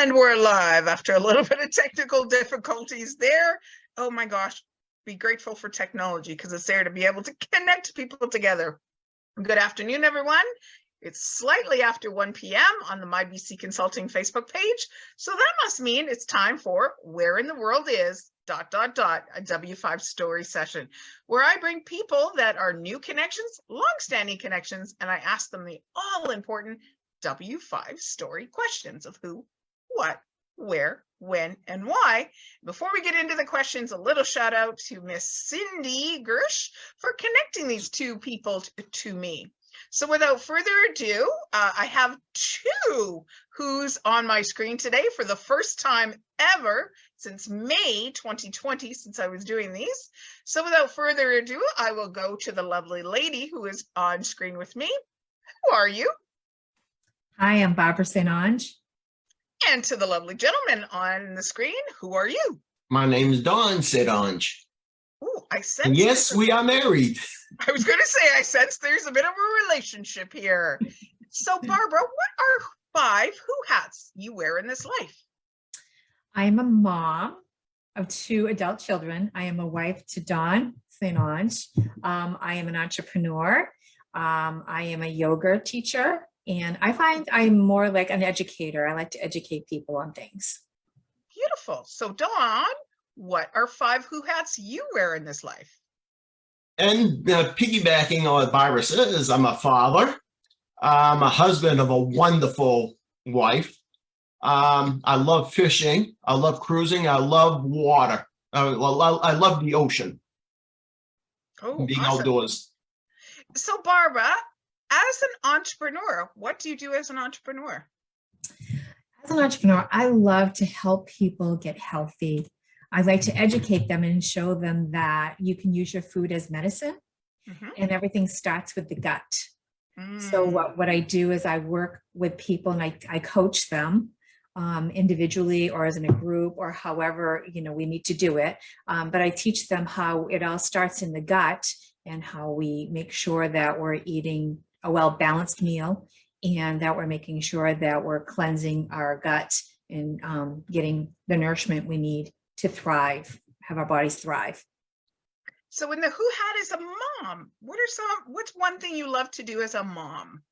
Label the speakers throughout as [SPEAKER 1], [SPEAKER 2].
[SPEAKER 1] And we're live after a little bit of technical difficulties there. Oh my gosh, be grateful for technology because it's there to be able to connect people together. Good afternoon, everyone. It's slightly after 1 p.m. on the MyBC Consulting Facebook page. So that must mean it's time for Where in the World Is ... a W5 story session, where I bring people that are new connections, long-standing connections, and I ask them the all-important W5 story questions of who, what, where, when, and why. Before we get into the questions, a little shout out to Miss Cindy Gersh for connecting these two people to me. So without further ado, I have two who's on my screen today for the first time ever since May 2020, since I was doing these. So without further ado, I will go to the lovely lady who is on screen with me. Who are you?
[SPEAKER 2] Hi, I'm Barbara St. Onge.
[SPEAKER 1] And to the lovely gentleman on the screen, who are you?
[SPEAKER 3] My name is Don St. Onge.
[SPEAKER 1] Oh, I sense.
[SPEAKER 3] Yes, we are married.
[SPEAKER 1] I was going to say, I sense there's a bit of a relationship here. So, Barbara, what are 5 who hats you wear in this life?
[SPEAKER 2] I am a mom of 2 adult children. I am a wife to Don St. Onge. I am an entrepreneur. I am a yoga teacher. And I find I'm more like an educator. I like to educate people on things.
[SPEAKER 1] Beautiful. So, Dawn, what are 5 who hats you wear in this life?
[SPEAKER 3] And piggybacking on what Barbara says, I'm a father. I'm a husband of a wonderful wife. I love fishing. I love cruising. I love water. I love the ocean.
[SPEAKER 1] Oh,
[SPEAKER 3] being
[SPEAKER 1] awesome.
[SPEAKER 3] Outdoors.
[SPEAKER 1] So, Barbara, as an entrepreneur, what do you do as an entrepreneur?
[SPEAKER 2] As an entrepreneur, I love to help people get healthy. I like to educate them and show them that you can use your food as medicine, and everything starts with the gut. So what I do is I work with people and I coach them individually or as in a group or however, we need to do it. But I teach them how it all starts in the gut and how we make sure that we're eating a well-balanced meal and that we're making sure that we're cleansing our gut and getting the nourishment we need to thrive, have our bodies thrive.
[SPEAKER 1] So in the who hat as a mom, what's one thing you love to do as a mom?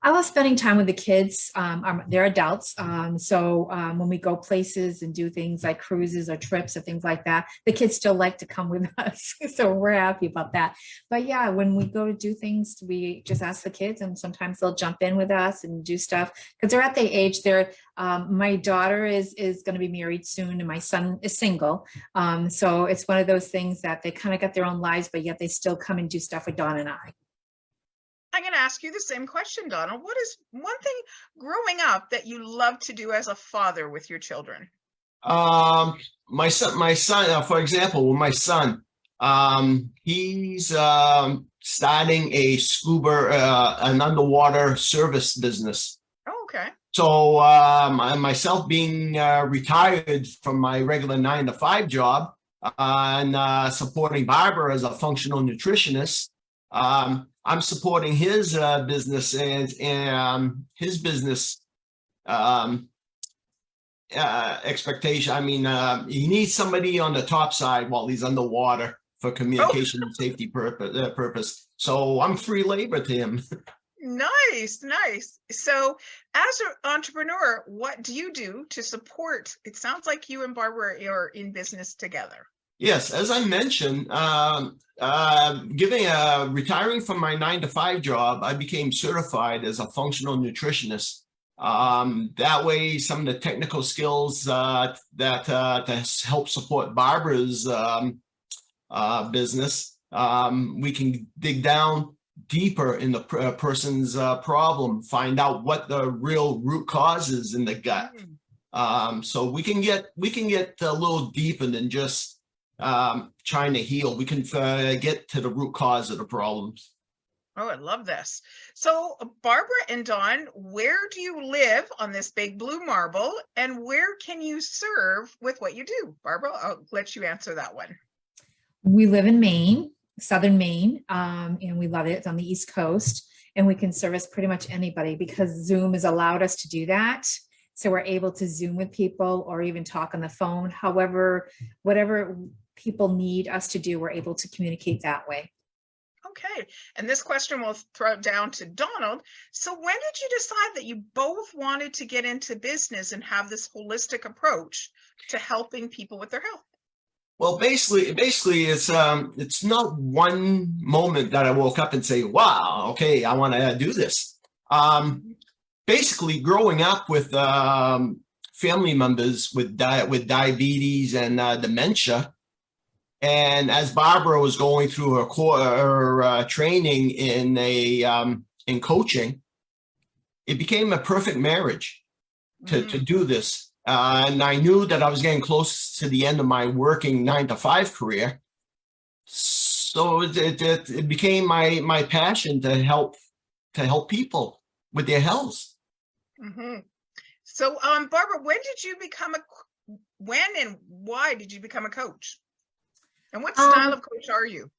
[SPEAKER 2] I love spending time with the kids. They're adults. So when we go places and do things like cruises or trips or things like that, the kids still like to come with us. So we're happy about that. But yeah, when we go to do things, we just ask the kids and sometimes they'll jump in with us and do stuff because they're at the age my daughter is going to be married soon and my son is single. So it's one of those things that they kind of got their own lives, but yet they still come and do stuff with Dawn and I.
[SPEAKER 1] I'm going to ask you the same question, Donna. What is one thing growing up that you love to do as a father with your children?
[SPEAKER 3] My son, for example, with my son, he's starting a an underwater service business.
[SPEAKER 1] Oh, okay.
[SPEAKER 3] So myself being retired from my regular 9-to-5 job and supporting Barbara as a functional nutritionist, I'm supporting his business and his business expectation. I mean, he needs somebody on the top side while he's underwater for communication and safety purpose. So I'm free labor to him.
[SPEAKER 1] Nice, nice. So as an entrepreneur, what do you do to support? It sounds like you and Barbara are in business together.
[SPEAKER 3] Yes, as I mentioned, retiring from my 9-to-5 job, I became certified as a functional nutritionist. That way, some of the technical skills that to help support Barbara's business, we can dig down deeper in the person's problem, find out what the real root cause is in the gut. So we can get a little deeper than just trying to heal. We can get to the root cause of the problems.
[SPEAKER 1] Oh, I love this. So Barbara and Dawn, where do you live on this big blue marble and where can you serve with what you do? Barbara, I'll let you answer that one.
[SPEAKER 2] We live in Maine, southern Maine, and we love it. It's on the East Coast and we can service pretty much anybody because Zoom has allowed us to do that. So we're able to Zoom with people or even talk on the phone. However, whatever people need us to do, we're able to communicate that way.
[SPEAKER 1] Okay, and this question will throw it down to Donald. So when did you decide that you both wanted to get into business and have this holistic approach to helping people with their health?
[SPEAKER 3] Well, basically, it's not one moment that I woke up and say, "Wow, okay, I want to do this." Basically, growing up with family members with diabetes and dementia, and as Barbara was going through her training in coaching, it became a perfect marriage to do this. And I knew that I was getting close to the end of my working 9-to-5 career. So it became my passion to help people with their health.
[SPEAKER 1] So, Barbara, when and why did you become a coach? And what style of coach are you?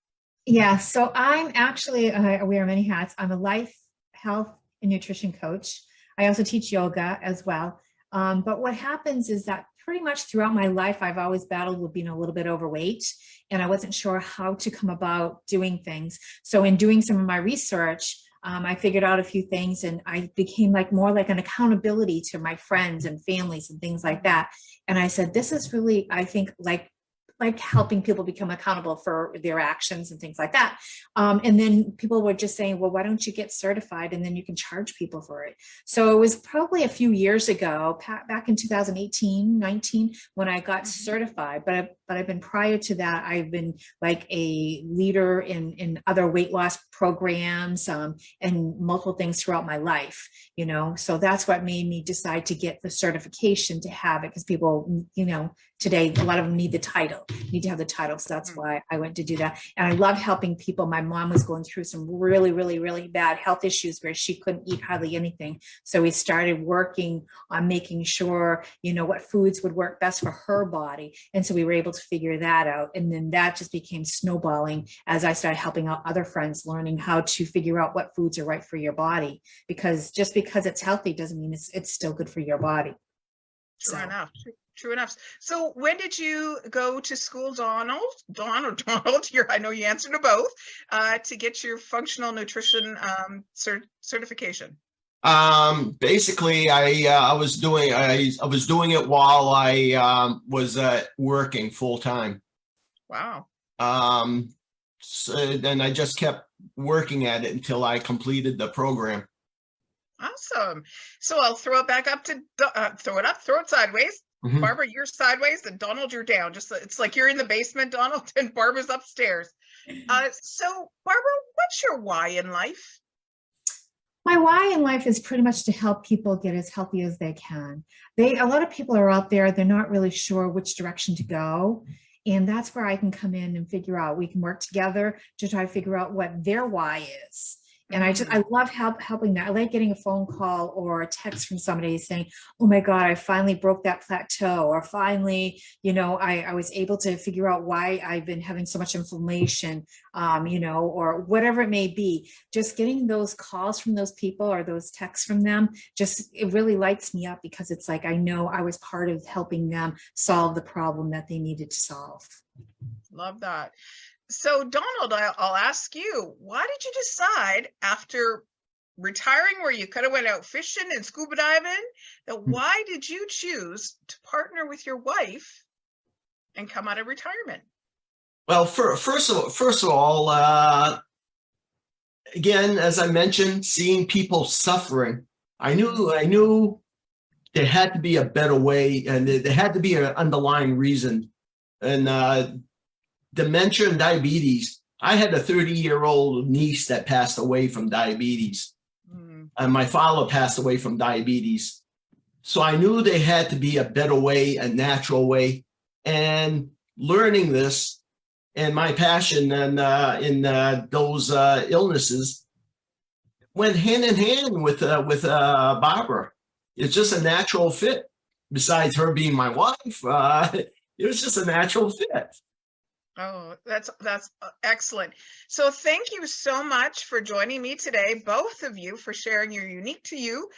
[SPEAKER 2] Yeah, so I'm actually, I wear many hats. I'm a life, health, and nutrition coach. I also teach yoga as well. But what happens is that pretty much throughout my life, I've always battled with being a little bit overweight, and I wasn't sure how to come about doing things. So in doing some of my research, I figured out a few things, and I became more like an accountability to my friends and families and things like that. And I said, this is really, I think, like helping people become accountable for their actions and things like that. And then people were just saying, well, why don't you get certified and then you can charge people for it? So it was probably a few years ago, back in 2018, 19, when I got certified. But I've been prior to that, I've been like a leader in other weight loss programs and multiple things throughout my life, so that's what made me decide to get the certification to have it, because people, today, a lot of them need to have the title. So that's why I went to do that. And I love helping people. My mom was going through some really, really, really bad health issues where she couldn't eat hardly anything. So we started working on making sure, what foods would work best for her body. And so we were able to figure that out. And then that just became snowballing as I started helping out other friends, learning how to figure out what foods are right for your body. Because just because it's healthy doesn't mean it's still good for your body.
[SPEAKER 1] True enough. So when did you go to school, Donald? Donald, I know you answered to both, to get your functional nutrition certification?
[SPEAKER 3] Basically, I was doing it while I was working full time.
[SPEAKER 1] Wow.
[SPEAKER 3] So then I just kept working at it until I completed the program.
[SPEAKER 1] Awesome. So I'll throw it back up to throw it sideways. Barbara, you're sideways, and Donald, you're down. Just it's like you're in the basement, Donald, and Barbara's upstairs. So Barbara, what's your why in life?
[SPEAKER 2] My why in life is pretty much to help people get as healthy as they can. A lot of people are out there, they're not really sure which direction to go. And that's where I can come in and figure out, we can work together to try to figure out what their why is. And I love helping that. I like getting a phone call or a text from somebody saying, oh my God, I finally broke that plateau, or finally, I was able to figure out why I've been having so much inflammation, or whatever it may be. Just getting those calls from those people or those texts from them, it really lights me up, because it's like, I know I was part of helping them solve the problem that they needed to solve.
[SPEAKER 1] Love that. So Donald, I'll ask you, why did you decide after retiring, where you could have went out fishing and scuba diving, why did you choose to partner with your wife and come out of retirement?
[SPEAKER 3] Well, first of all, again, as I mentioned, seeing people suffering, I knew there had to be a better way, and there had to be an underlying reason. And dementia and diabetes. I had a 30-year-old niece that passed away from diabetes. And my father passed away from diabetes. So I knew there had to be a better way, a natural way. And learning this and my passion and in those illnesses went hand in hand with Barbara. It's just a natural fit. Besides her being my wife, it was just a natural fit.
[SPEAKER 1] Oh, that's excellent. So thank you so much for joining me today, both of you, for sharing your unique to you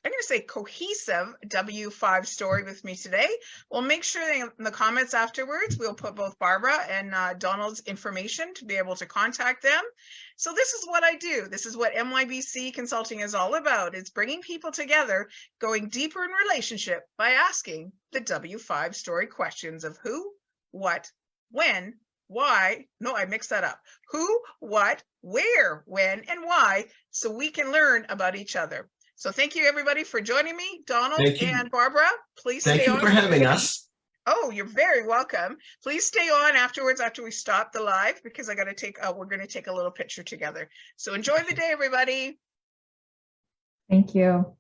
[SPEAKER 1] I'm going to say cohesive W5 story with me today. We'll make sure that in the comments afterwards, we'll put both Barbara and Donald's information to be able to contact them. So this is what I do. This is what MYBC Consulting is all about. It's bringing people together, going deeper in relationship by asking the W5 story questions of who, what, when, why. No, I mixed that up. Who, what, where, when, and why, so we can learn about each other. So thank you, everybody, for joining me. Donald
[SPEAKER 3] Thank you.
[SPEAKER 1] and Barbara, please
[SPEAKER 3] Thank
[SPEAKER 1] stay
[SPEAKER 3] you
[SPEAKER 1] on.
[SPEAKER 3] for having us.
[SPEAKER 1] Oh, you're very welcome. Please stay on afterwards after we stop the live, because I got to take, we're going to take a little picture together. So enjoy the day, everybody.
[SPEAKER 2] Thank you.